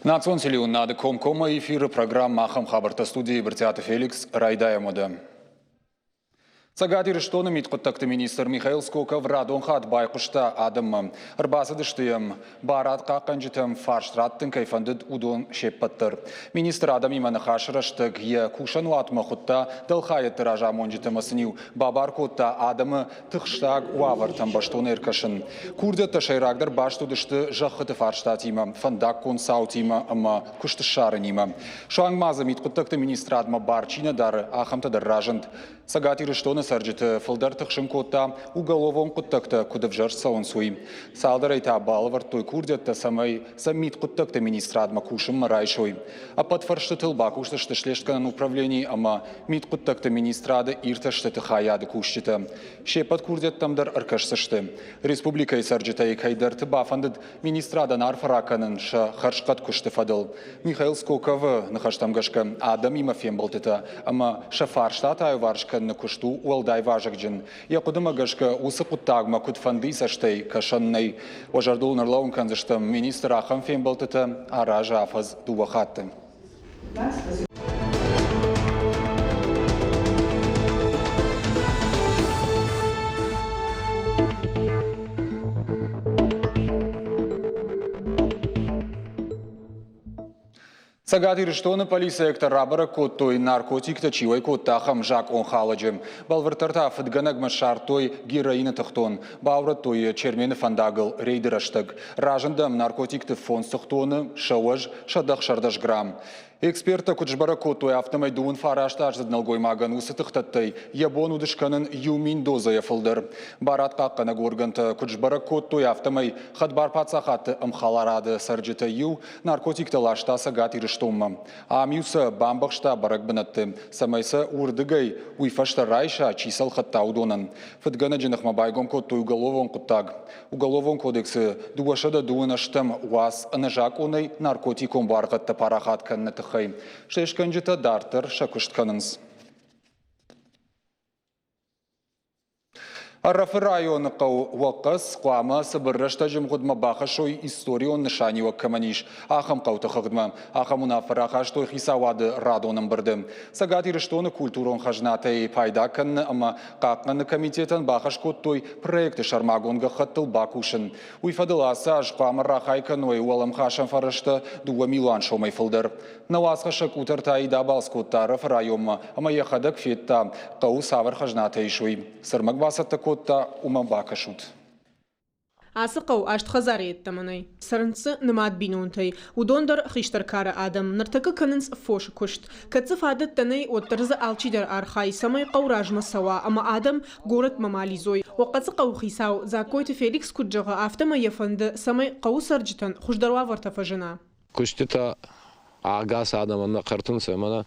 Национ телеун нады комкома эфиры программа Ахам Хабарта студии Бертиата Феликс Райдая мода. Сагадир что намит контакты министр Михаил Скоков радон хат байкушта адам арбасадыштыем барат каканжитем фарштраттын кайфандыд удон шеппаттыр. Министр адам иманы хашыраштык е кушану атма хутта дылхайы тыража монжитем асыню бабар котта адамы тыхштаг уавартан баштон эркашын. Курдет ташайрагдар баштудышты жахыты фарштатима фандак консаутима ама куштышарынима. Шуангмаза мит контакты министр адма барчина дар ахамтадар ражанд. Сагатир что сарджиты фалдар тахшын котта уголовон куттакта кудавжар саунсуи. Салдарайта балвар той курдетта самит куттакта министрадма кушым марайшуй. А подфаршты тылба кушташты шлештканан управлений ама мит куттакта министрада ирташты тахаяды куштита. Шепат курдеттамдар аркашсашты. Республика и сарджита и кайдар тыбафандыд министрада нарфараканын ша харшкат кушты фадыл. Михаил Скоков нахаштамгашка адам има фембалтыта ама шафарштата айваршка на кушту уалдай важакджин. Я кудымагашка усы куттагма кутфанды саштей кашанней ожардул нарлаун канзаштам министр ахам фембалтыта аража афаз дувахатты. Сагатир что на полиция экта рабара коттой наркотик тачивай котта хамжак он халаджем. Балвартарта фадганагма шартой героина тахтон. Баура той чермены фандагл рейдераштаг. Ражандам наркотик фон сахтоны шауаж шадах шардаш грамм. Эксперта куджбара коттой автомайдун фараштаж задналгой маган усатыхтаттай. Ябон удышканын юмин доза яфылдыр. Барат каккана горганта куджбара коттой автомай хадбар пацахаты амхаларады сарджита ю наркотик талашта сагатир штомма. Амюса бамбахшта баракбанатты. Самайса урдыгай уйфашта райша чисал хаттаудонан. Фадгана джинахма байгом коттой уголовон куттаг. Уголовон кодексы дуашада дуанаштам уаз анажак онай наркотиком баргатта парахаткан хай. Шешканжита дартер шакуштканынс. Аррафы районы қау уаққыз қуама сыбыррашта жымғыдма бақашой историон нышани уаққаманиш. Ахам қауты қығдма. Ахамун афырақаш той хисавады радоным бірді. Сагатир штоны культурон хажнатай пайда канны, ама қаққаны комитетан бақаш коттой проекты шармагонға қыттыл бақушын. Уйфадыласа аж қуамы рақайканой уалам қашан фарышты дуа милан шомай фылдыр. Науасқа шакутар тайда балскоттарыф райома, ама яқадак фетта қау савар хажнатай шуй. Сырмак басатты котта умам бақашут. Асықау аштхазар еттаманай. Сарынцы нымат бинунтай. Удондар хиштаркара адам. Нартакы канынс фош кушт. Кацыф адат танай оттарзы алчидар архай. Самай қауражма сава. Ама адам город мамализой. Вақасы қау хисау. Закойты Феликс куджаға автома ефанды. Самай қау сарджитан. Хуждарва вартафажына. Куштита агас адамана қартынсы. Мана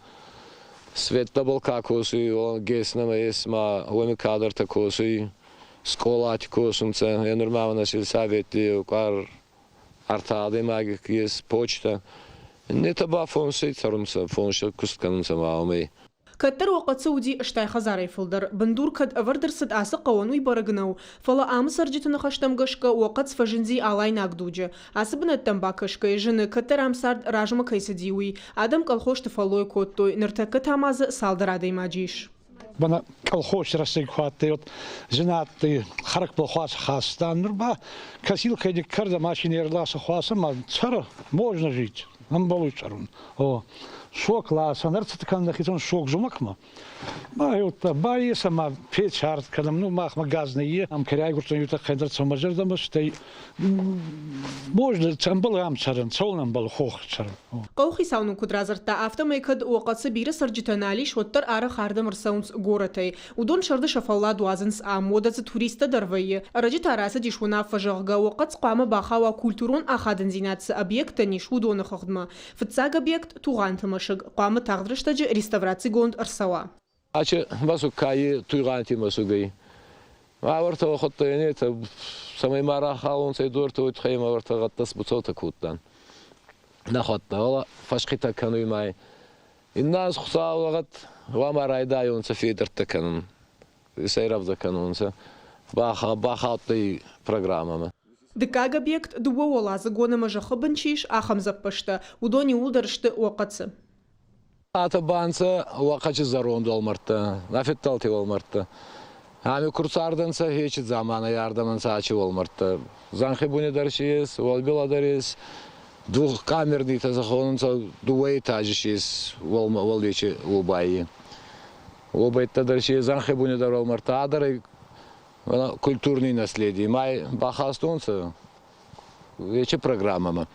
светта был какосы. Геснама есма. Уэми кадр такосы. Сколати косунца, я нормально сельсоветы, кар артады магик есть почта. Не таба фонсы царумца, фонсы кустканумца маумей. Каттар вақат сауди штай хазарай фылдар. Бандур кад авардырсыд асы қауануй барагынау. Фала амы сарджитыны хаштамгашка вақат сфажинзи алай нагдуджа. Асы бінаттан бакашка ежыны каттар амсард ражма кайсадиуи. Адам калхошты фалой коттой, ныртакы тамазы салдарадай маджиш. Бана колхоз рассекхватты от женатый харак плохас хастан нурба косил кайдик карда машинерласа хвасама цара можно жить нам получарун о шок ласа нарцаткан нахитон шок жумакма байута бай сама печарт кадам ну махма газные ам керай гуртон юта хайдар самажердам стай можно цамбалам царан цолнам бал хох царан قوخي ساونو كدرازرتا автомайкад وقص بير سرجتنالي شوتر ара хардам рсаунс горотay удон шарды шафалла дуазынс амодаз туриста дарвай раджи тараса дишуна фажагга وقص قامه бахава культурон ахадын зинатсы объекта нишудон хагдма фцаг объект тугантымышыг قامه тагдрыштажы реставрация гонд арсава Аче басу кай туйганти масугай. Аварта вахотта янета самай мара халон сайдор то тхайм аварта гаттас буцота куттан. Нахотта вала фашкита кануй май. Иннас хусавагат ва марайда юн сафидерта канун. Сайравда канунса. Бахаттай программама. Дыкаг объект дуа олазы гонымы жахы бінчиш ахам заппышты, удони улдарышты уақытсы. Ата банца уақачы заронды олмартты, нафетталты олмартты. Ами курсардынса хечі заманы ярдамынса ачы олмартты. Занхи буни даршиес, олбиладарес, двухкамерный тазахонынса дуа этажишес, олвечі улбайы. Олбайтта даршиес, занхи буни дар олмартты, адары культурный наследие. Май бахастонса, вече программама.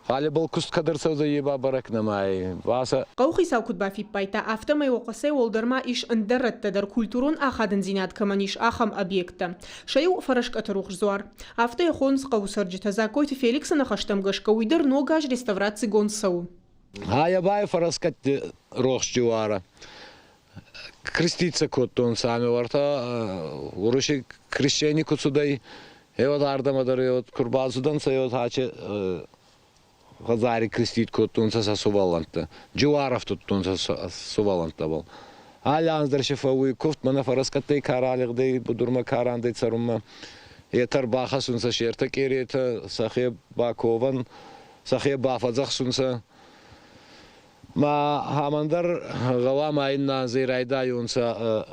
Али был куст кадырсау да еба барак на май. Қауқи саукут бафип байта автомай оқысы олдарма иш ындырытты дар культурун ахадын зинат каманиш ахам объекта. Шайу фарашка тарух зуар. Авто хонс қаусарджита закойты Феликса хаштам гашка уйдыр ногаж реставрации гонсау. Я бай фараскат рохчуара. Креститься коттон сами варта. Уруши крещеник куцудай. Вот ардамадар, вот курбазуданца, вот хаче Газари крестит коттунса са суваланта. Джуаров туттунса суваланта был. Алянс дершефауи кофт мана фараскатей каралигдей будурма карандей царумма. Етер баха сунса шерта керета сахе бакован сахе бафазах сунса. Ма хамандар гавама инна зирайда юнса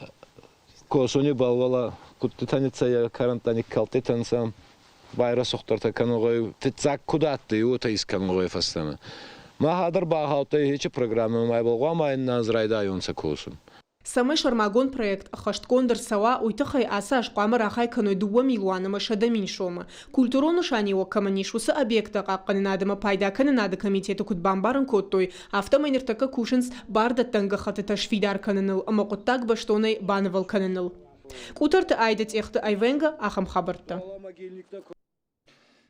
косуни балвала куттаница я карантани калтетанса. Байра соқтарта каногой тицак кудатты юта исканогой фастана. Махадар бахаута хечи программа май болгома инна зрайда юнса косун. Самый шармагон проект хашткондыр сава уйтахай асаш қамыр ахай каной 2 миллиона машада миншома. Культурону шанио каманишусы объекта қаққанынадымы пайда канынады комитеті кутбамбарын коттой. Автомайнертака кушынс барда танга хаты ташфидар каныныл, амақуттак баштонай банывал каныныл. Кутарты айдет эхты айвенга ахам хабарта.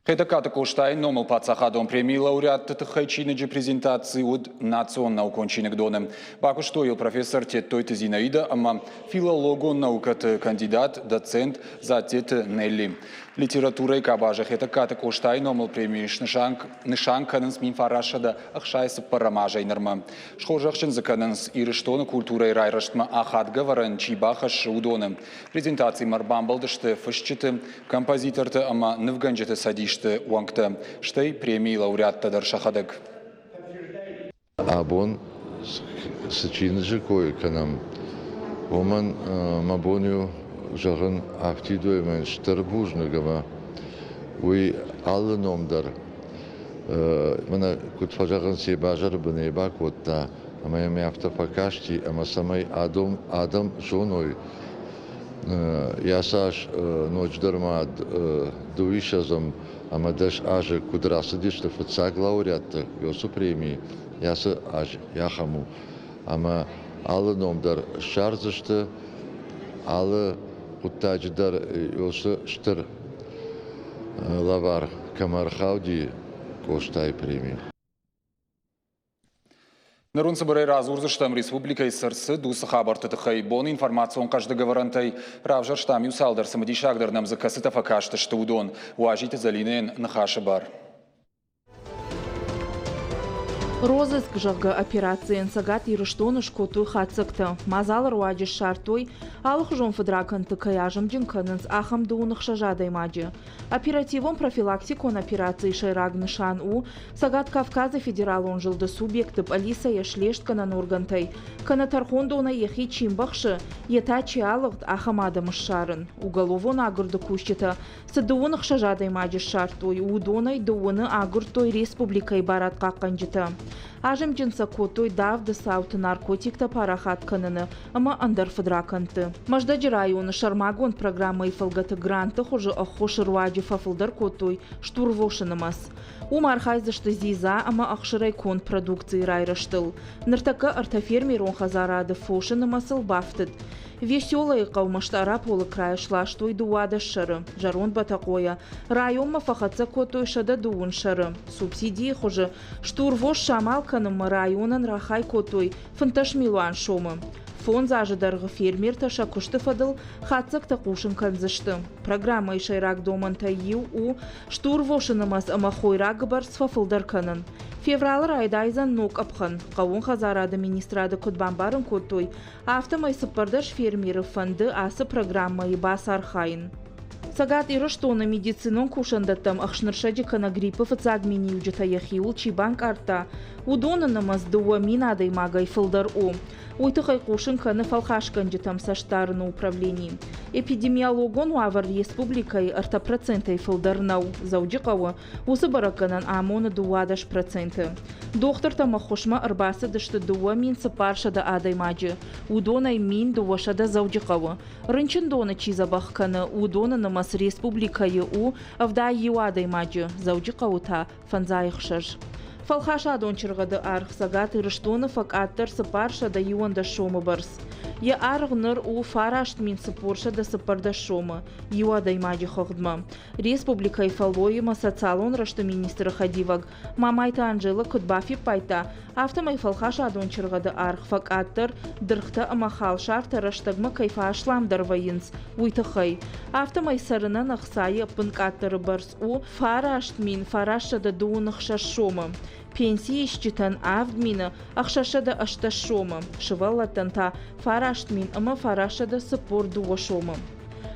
Хедаката Коштайн номал пацахадом премии лауреат тхайчинеджи презентации от национал кончинек доnem. Баку стоил профессор Тетойты Зинаида, ама филологон наукат кандидат, доцент за Тет Нелли. Литературой кабажа Хедаката Коштайн номал премии нышанканынс минфарашада ахшайсы парамажа инарма. Шхожахчын заканынс ирыштоны культурой райраштма ахат гаваран чибахаш удоnem. Презентации марбамбалдышты фышчыты композиторты ама нывганжыты садиш уангта штай премии лауреатта дар шахадак. Абон сочинжи кой канам. Оман мабоню жаган актидуемен штарбужнагама. Уй аллономдар. Мана кутфажаган се бажар бнеба котта. Ама яме автопакашти, ама самай адам жоной. Ясаш ночдармад дуишазам амадаш аже кудрасадишта фацаг лауреатта йосу премии яса аж яхаму ама алы номдар шарзышты алы куттаждар йосу штыр лавар камархауди коштай премии. Нарун соборай разурзыштам республикой сырсы дусы хабарты тыхай бон информацион кажды говорантай равжар штам юсалдар самадишагдар нам закасыта факашты штудон уажите залинен нахаша бар. Розыск жағы операциян сагат ирыштоны шкотуй хатсыкты. Мазалар уадиш шартой, алық жон фыдракан тыкаяжым джинканынс ахам дуынық шажадай маджи. Оперативон профилактикон операции шайрагны шан у, сагат Кавказа федералон жылды субъекты Алиса яшлештканан органтай. Канатархондуна ехи чимбахшы, етачи алығд ахам адамыш шарын. Уголовон агырды кущита, сыдуынық шажадай маджи шартой, удонай дуыны агыртой республикай барат қаққанжита. Ажым джинса котой давды сауты наркотикта парахат каныны, ама андар фыдраканты. Маждаджи районы шармагон программы ифалгаты гранты хожы ахошы руаджи фафылдар котой штурвошынымас. Умархайзышты зиза, ама ахшырай кон продукции райраштыл. Ныртака артафермерон хазарады фошынымасыл бафтыд. Веселая қаумаштара полы края шлаштой дуада шары. Жарон батақоя. Район мафахатса котой шада дуын шары. Субсидии хожы штурвош шамалканым районын рахай котой фынташ милуан шомы. Фон зажыдарғы фермер таша күшті фадыл хатсак тақушын канзышты. Программа ишайрак доманта ю у штурвошынымас ама хойрагы бар сфафылдар канын. Февралыр айдайзан нок апхан. Қауын хазарады министрады кутбамбарын котой. Автомай сыппардаш фермері фанды асы программай бас архайын. Сагат ирыштоны медицинон кушандаттам ахшныршади кана гриппы фацагмини уджата яхиул чибанк арта. Удона намаз дуа минадой магай фылдар о. Уйтыхай кушын каны фалхашкан житам саштарыны управлении. Эпидемиологон уавар республикай арта процентай фылдарнау. Заудикауа усы бараканан амоны дуадаш проценты. Доктор тамахушма арбасы дышты дуа мин сапаршада адай маджи. Удонай мин дуашада заудикауа. Рынчын дона чизабах каны удона намаз республикай у авда юадай маджи. Заудикаута фанзайхшаж. Фалхаша дончырғады арх сагат ирыштоны факаттыр сыпарша да юанда шомы барс. Я арх ныр у фарашт мин сыпорша да сыпарда шомы. Юадай маджи хоғдма. Республикай фалвойыма социалон рашты министры Хадиваг. Мамайта Анжела Кудбафи пайта. Автомай фалхаша дончырғады арх факаттыр дырхта амахал шарта раштагма кайфа ашлам дарвайынс. Уйтахай. Автомай сарына нахсайы пынкаттыры барс у фарашт мин фараша да дуынықша шомы. Пенсии считан авдмина ахшашада ашташома. Шываллаттан та фараштмин ама фарашада сапор дуашома.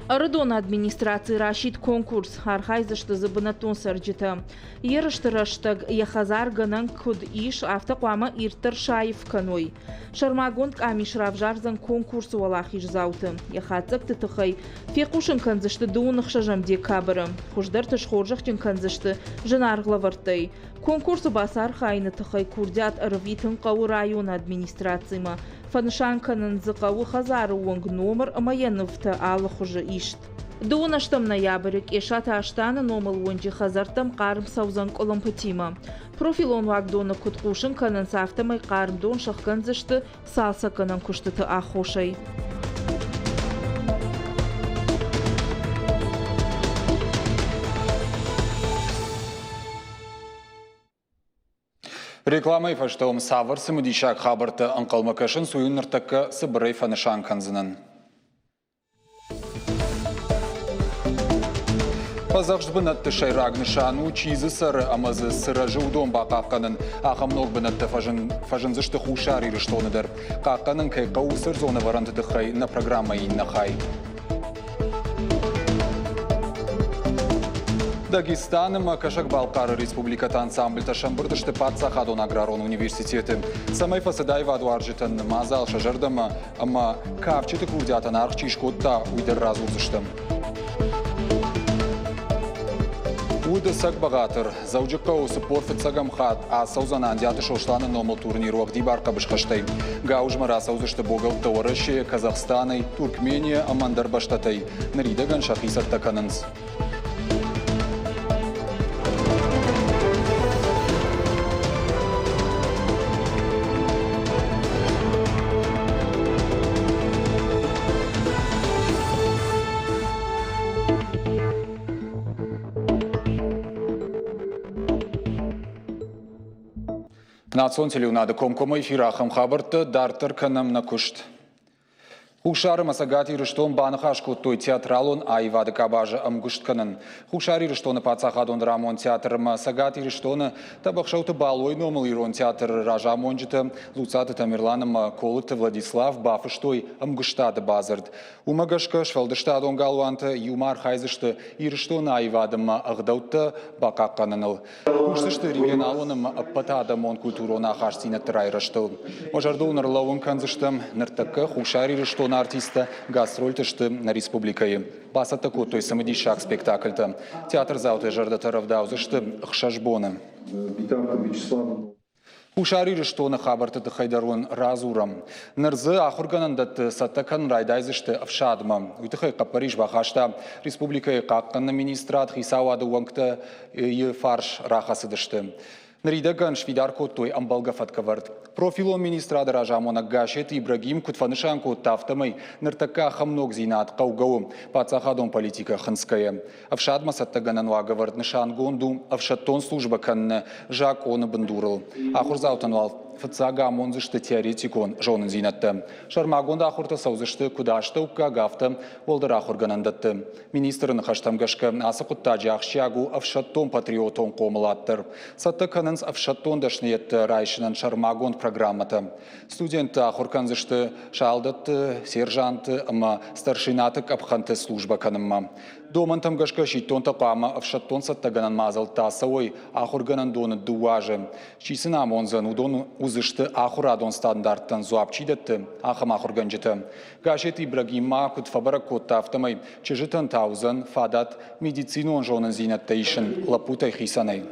Арыдон администрации рашид конкурс архайзышты забынатон сарджита. Ерыштыраштаг яхазар ганан куд иш автоқуама иртыр шайф каной. Шармагонд камиш равжарзан конкурс валахиш зауты. Яхацак тытыхай фекушын канзышты дуынықшажам декабры. Хуждартыш хоржахчын канзышты жынарглавартай. Конкурсу басар хайны тыхай курдят арвитын қау район администрацияма. Фаншанканын зықауы хазары уанг номер амаяновты алық уже ишт. 12 ноябрьк ешата аштаны номал уанжи хазартам қарым саузан колымпытима. Профилон вагдоны куткушын канын сафтамай қарымдон шыққан зышты салса канын күштіті ахошай. Рекламай фаштауым савырсы мүдейшак хабырты аңқалмакашын суын нұртаққа сыбырай фанышан канзынын. Пазақш бінатты шайрагны шану чизы сыры амазы сыры жылдон бақаққанын ақамног бінатты фажынзышты хушар ирыштоныдыр. Қаққанын кайқа усыр зоны варантыды хай на программа инна хай. Дагестаным Кашак Балкары Республиката ансамбль ташамбырдышты Патсахадон Аграрон университеті. Самай фасадай ваду аржитын мазал шажырдым, ама кавчеті курдятын арқчи шкотта уйдыр разузыштым. Уйды сак бағатыр, заужыққа осы порфет сагам хат, а саузанан дяты шошланы номал турниру ағди барқа бішқаштай. Гаужмара саузышты богыл Таурышия, Казахстанай, Туркмения, Амандар баштатай. Наридаган шахисат таканынс. Национ телеунады комкома эфирахам хабырты дартыр канам на кушт. Хушары масагати рыштон банахашку той театралон айвады кабажы амгуштканын. Хушари рыштоны пацахадон рамон театр масагати рыштоны табахшауты балой номал ирон театр ражамонжиты Луцаты Тамерланым колыты Владислав Бафыштой амгуштады базырд. Умагашка швалдыштадон галуанты юмар хайзышты ирыштоны айвадым ағдауты бақаққаныныл. Хушсышты регионалоным патадамон культурона хаштина трай рыштыл. Ожардол нарлауын канзыштым ныртакы хушари рыштоны артиста гастрольтышты на республикае. Басата котой самодишак спектакльта. Театр зауты жардатаравдаузышты хшашбоны. Хушари рыштоны хабарты хайдарун разурам. Нырзы ахурганандат саттакан райдайзышты авшадма. Уйтыхай Париж бахашта республикае қаққанны министрат хисауады уаңкты фарш рахасыдышты. Наридаган швидарко той амбалгафат кавард. Профилон министра Ражамона Гашет Ибрагим Кутфанышанко тафтамай ныртака хамног зинат қаугау пацахадон политика ханская. Авшадма саттаганануа гавард нышан гонду, авшаттон служба канны жак оны бандурыл. Ахурзаутануал фацага монзышты теоретикон жонын зинатты. Шармагонда ахурта саузышты кудашты укка гафты олдыр ахурганандатты. Министрын хаштамгашка асықутта жақшиагу авшаттон патриотон қомылаттыр. Саттаканынс авшаттон дашниетті райшынан шармагон программата. Студент ахурканзышты шалдат сержант ама старшинатык абханты служба канымма. Домантам гашка шиттон тақама авшаттон саттаганан мазал тасауй ахурганан доны дуажы. Чисын амонзан удон узышты ахурадон стандарттан зуапчидетті ахам ахурганжыты. Гашет Ибрагима кут фабаракот тафтамай чежитан таузан фадат медицину он жонын зинаттайшын лапутай хисанай.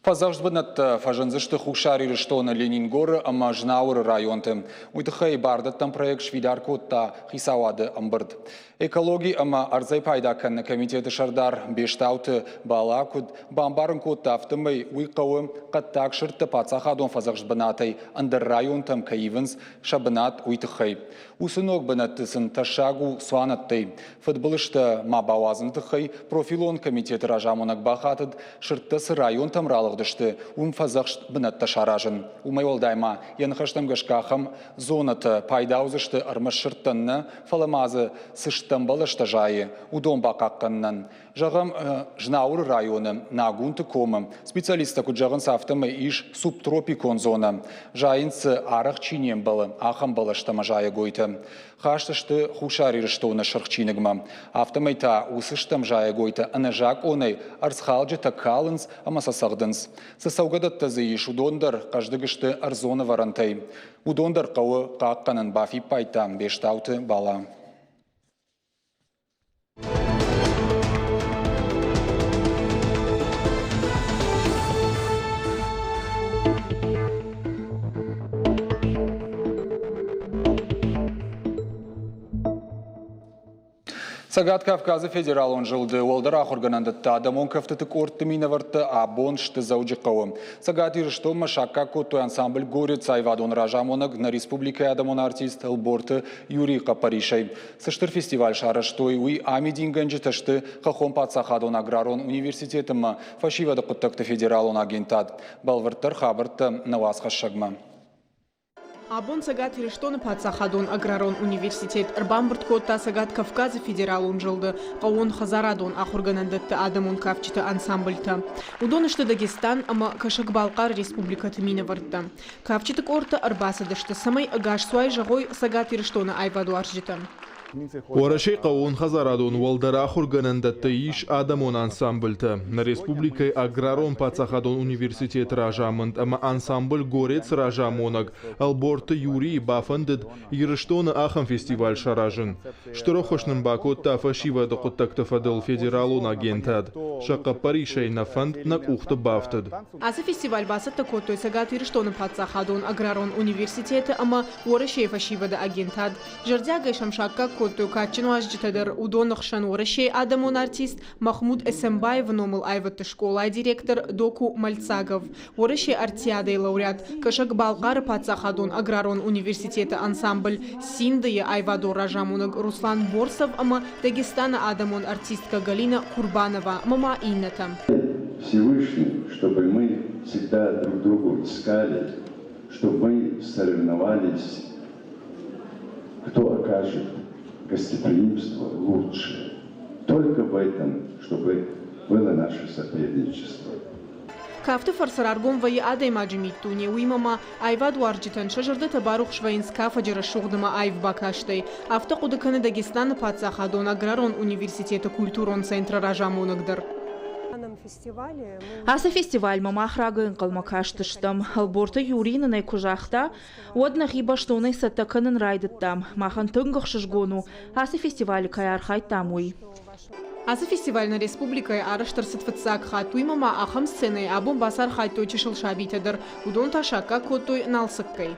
Фазаждбанат фажанзышты хушари рештона Ленингор ама жнаур районты. Уйдыхай бардаттан проект швидаркотта хисавады амбырд. Экологи ама арзай пайдакан комитеты шардар бештауты балакуд бамбарын котта автомай уйқауы қаттак шырты пацахадон фазаждбанатай андыр районтам каивынс шабанат уйдыхай. Усынок банаттысын ташагу суанаттай. Футболышты ма бауазынтыхай профилон комитеты ражамонак бахатыд шырттысы районтам ралығдышты фазажд банатта шаражын. Умайолдайма янхаштам гашкахам зонаты пайдаузышты армаш шырттынны фаламазы сыштан балышты жайы удон бақаққаннан. Жағым жнаур районы нагунты комы. Специалиста күджағын сафтымы иш субтропикон зона. Жайынсы арық чинен балы, ахам балыштама жайы гойты. Хаштышты хушари рыштоны шырқчинігма. Автомайта усыштам жайы гойты. Анажак онай арсхалджы такалынс амасасағдынс. Сысаугадатты зыйыш удондар қаждығышты арзоны варантай. Удондар қауы қаққанын бафи пайта бештауты бала. Сагат Кавказы федерал он жылды, олдар ахурганандытта адамон кафтытык орты минаварты абон шты зауджықауы. Сагат ирышто машакка коттой ансамбль горец айвадон ражамонаг на республика адамон артист Алборты Юрий Капаришай. Сыштыр фестиваль шараштой уй амидин ганжиташты хахон пацахадон аграрон университетыма фашивады құттақты федералон агентад. Балварттар хабырты навасқа шагма. Абон сагат ирештоны пацахадон аграрон университет Рбамбырт котта сагат Кавказы федералон жылды. Қауын хазарадон ахурганандытты адамон кавчыты ансамбльта. Удонышты Дагестан ама Кашак Балқар республикаты минаварты. Кавчытык орта арбасыдышты самай агаш суай жағой сагат ирештоны айваду аржыты. Орашей қауын хазарадон уалдара хурганандатты иш адамон ансамбльта. На республикай аграрон пацахадон университет ражамынд, ама ансамбль горец ражамонаг. Алборты Юрий бафандыд ирыштоны ахам фестиваль шаражын. Штырохошнын бакотта фашивады құттақты фадыл федералон агентад. Шақа Паришай на фанд на ухты бафтыд. Асы фестиваль басытты коттой сагат ирыштоны пацахадон аграрон университеты ама Орашей фашивады агентад. Жардяга шамшакка коттой качыну ажжитадыр удонықшан Орашей адамон артист Махмуд Эсембаев номыл айватты школа директор Доку Мальцагов. Орашей артиадой лауреат Кашак Балқары пацахадон аграрон университеты ансамбль Синдые айвадо ражамонаг Руслан Борсов ама Дагестана адамон артистка Галина Курбанова мама Инната. Всевышний, чтобы мы всегда друг другу искали, чтобы мы соревновались, кто окажет гостеприимство лучше. Только в этом, чтобы было наше соперничество. Кафты фарсараргон ваи адай маджимиттуне уимама айвад уарджитан шажырды табарух швайнс кафаджира шугдыма айв бакаштай. Авто кудыканы Дагестана пацахадон аграрон университеты культурон центра ражамонагдыр. Асы фестиваль мамахрагын қалмакаштыштым. Алборты Юрийны найкужахта, одна хибаштоны саттаканын райдыттам. Махан тыңғықшыжгону. Асы фестиваль каярхайттам уй. Асы фестивальна республикай арыштыр сытфытсак хатуймама ахам сценой абун басар хайтой чешыл шабитадыр. Удон ташакка коттой налсыккай.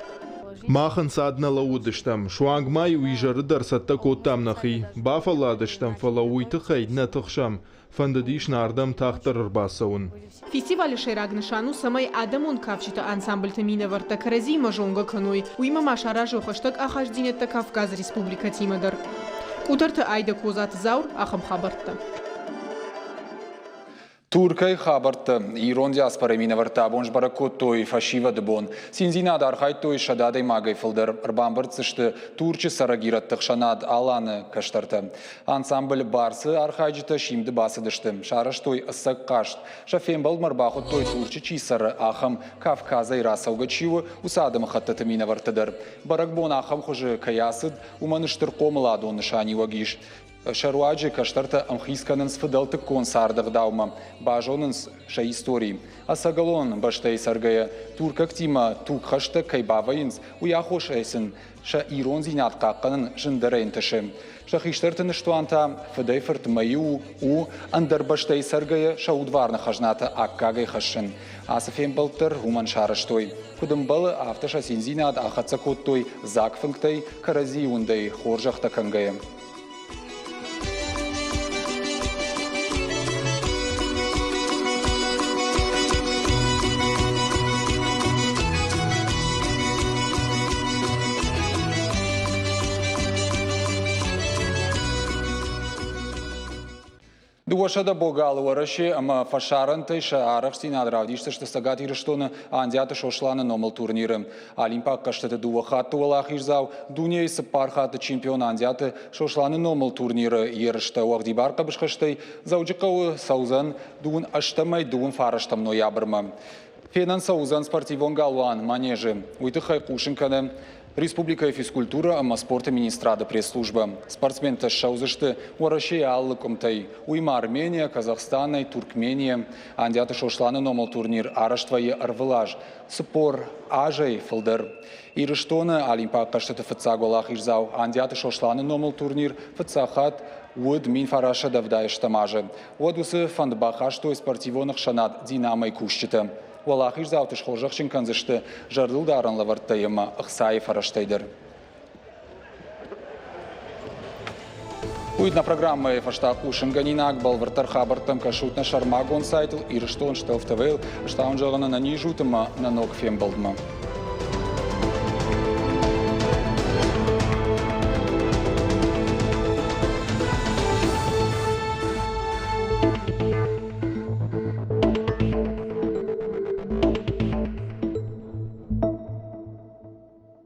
Махан садна лаудыштам. Шуангмай уйжарыдар сатта коттам нахи. Бафаладыштам фала уйтыхай натықшам. Фандадиш нардам тахтар басаун. Фестиваль шейрагнышану самай адамон кавчыты ансамбльты минаварта карази мажонга каной. Уймама шаражу хаштаг ахаждинетта Кавказ республика тимадыр. Кутарты айда козат заур ахам хабарты. Туркай хабарты Ирон диаспора минаварта бонж баракоттой фашива дебон. Синзина дархайттой шададай магай филдер рбамбырцышты турчы сарагираттық шанад аланы каштарты. Ансамбль барсы архайджыта шимді басыдышты. Шараштой ысық қашт. Шафен балмар бақыттой турчы чисары ахам Кавказай расауға чивы усадым хаттаты минавартыдыр. Баракбон ахам хожы каясыд уманыштыр қомыладу нышани вагиш. Шаруаджи каштарта амхисканынс фыдалты консардық даума, бажонынс ша истории. Асагалон баштай саргая турк актима тук хашта кайбавайынс уяхош эсін ша ирон зинат қаққанын жындарайын тышым. Ша хиштартыны штуанта фыдайфырт майу у андар баштай саргая ша удварны хажната аккагай хашын. Асафен балтыр уман шараштой. Кудымбалы авташа синзинат ахатса коттой закфынгтай карази ундай хоржахта кангая. Дуашада богалы вараши, ама фашарантай ша арахстин адравдишта, что сагати рештона андята шошланы номал турниры. Олимпак каштата дуахатты валах ирзау, дуния и сапархаты чемпион андята шошланы номал турниры. Ерышта уахдибарка бішқаштай, зауджикауы саузан дуын аштамай дуын фараштам ноябрма. Фенан саузан спортивон галуан манежи. Уйтыхай кушинканы. Республика и физкультура, ама спорта министрада пресс-служба. Спортсмен-то шаузышты уарашей аллыкомтай. Уйма Армения, Казахстана и Туркмения. Андята шошланы номал турнир араштвае арвылаж. Спор ажай фылдыр. Ирыштоны Олимпак каштаты фыцагуалах ирзау. Андята шошланы номал турнир фыцахат уд мин фараша давдаештамажы. Уадусы фандбахаштой спортивонах шанат динамой кущиты. Валах ирзаутыш холжақшын канзышты жардылдарын лаварттайыма ұқсайы фараштайдыр. Уйдна программы фаштаку шынганинак балвартар хабартам кашутна шармагон сайтыл ирыштон штелфтавейл, штаун жағына на нижутыма на ног фем балдма.